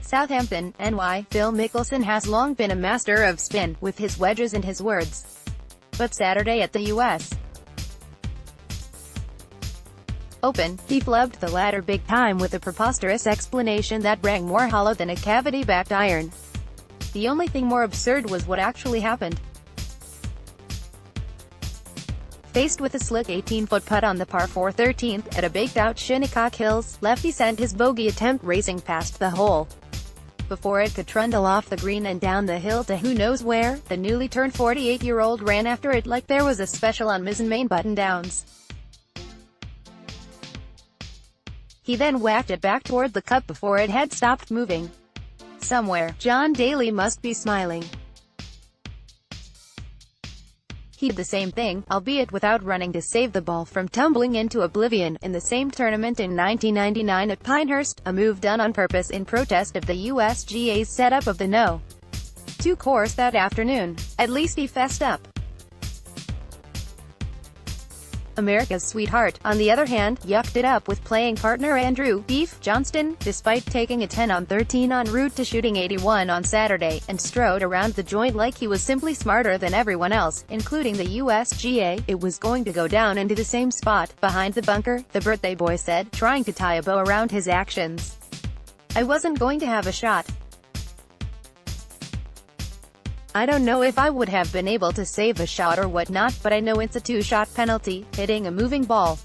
Southampton, NY. Phil Mickelson has long been a master of spin, with his wedges and his words. But Saturday at the U.S. Open, he flubbed the ladder big time with a preposterous explanation that rang more hollow than a cavity-backed iron. The only thing more absurd was what actually happened. Faced with a slick 18-foot putt on the par 4 13th, at a baked-out Shinnecock Hills, Lefty sent his bogey attempt racing past the hole. Before it could trundle off the green and down the hill to who knows where, the newly turned 48-year-old ran after it like there was a special on Ms. Main button-downs. He then whacked it back toward the cup before it had stopped moving. Somewhere, John Daly must be smiling. He did the same thing, albeit without running to save the ball from tumbling into oblivion, in the same tournament in 1999 at Pinehurst, a move done on purpose in protest of the USGA's setup of the No.2 course that afternoon. At least he fessed up. America's sweetheart, on the other hand, yucked it up with playing partner Andrew "Beef" Johnston, despite taking a 10 on 13 en route to shooting 81 on Saturday, and strode around the joint like he was simply smarter than everyone else, including the USGA. It was going to go down into the same spot, behind the bunker, the birthday boy said, trying to tie a bow around his actions. I wasn't going to have a shot. I don't know if I would have been able to save a shot or whatnot, but I know it's a two-shot penalty, hitting a moving ball.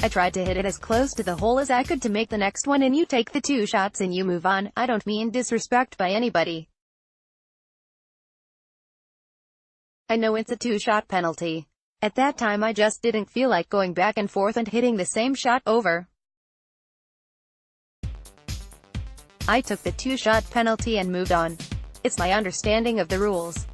I tried to hit it as close to the hole as I could to make the next one, and you take the 2 shots and you move on. I don't mean disrespect by anybody. I know it's a 2-shot penalty. At that time I just didn't feel like going back and forth and hitting the same shot over. I took the 2-shot penalty and moved on. It's my understanding of the rules.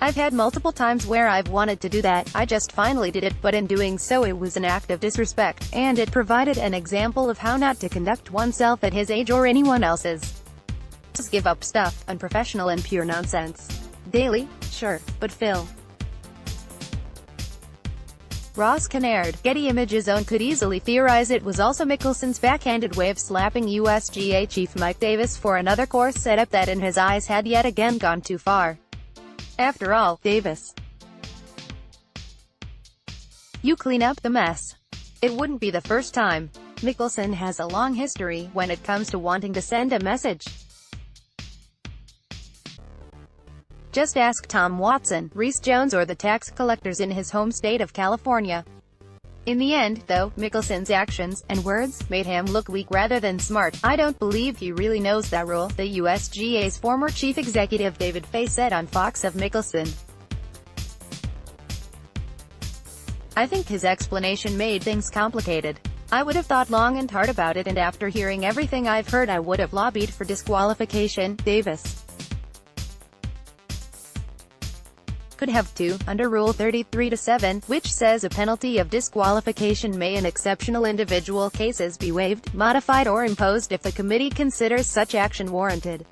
I've had multiple times where I've wanted to do that, I just finally did it, but in doing so it was an act of disrespect, and it provided an example of how not to conduct oneself at his age or anyone else's. Just give up stuff, unprofessional and pure nonsense. Daly? Sure, but Phil. Ross Kinnaird, Getty Images own could easily theorize it was also Mickelson's backhanded way of slapping USGA chief Mike Davis for another course setup that in his eyes had yet again gone too far. After all, Davis, you clean up the mess. It wouldn't be the first time. Mickelson has a long history when it comes to wanting to send a message. Just ask Tom Watson, Reese Jones or the tax collectors in his home state of California. In the end, though, Mickelson's actions and words made him look weak rather than smart. I don't believe he really knows that rule, the USGA's former chief executive David Fay said on Fox of Mickelson. I think his explanation made things complicated. I would have thought long and hard about it, and after hearing everything I've heard I would have lobbied for disqualification. Davis could have to, under Rule 33-7, which says a penalty of disqualification may in exceptional individual cases be waived, modified or imposed if the committee considers such action warranted.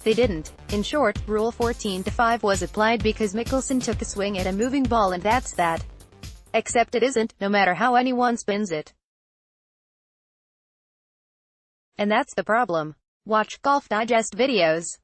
They didn't. In short, Rule 14-5 was applied because Mickelson took a swing at a moving ball, and that's that. Except it isn't, no matter how anyone spins it. And that's the problem. Watch Golf Digest videos.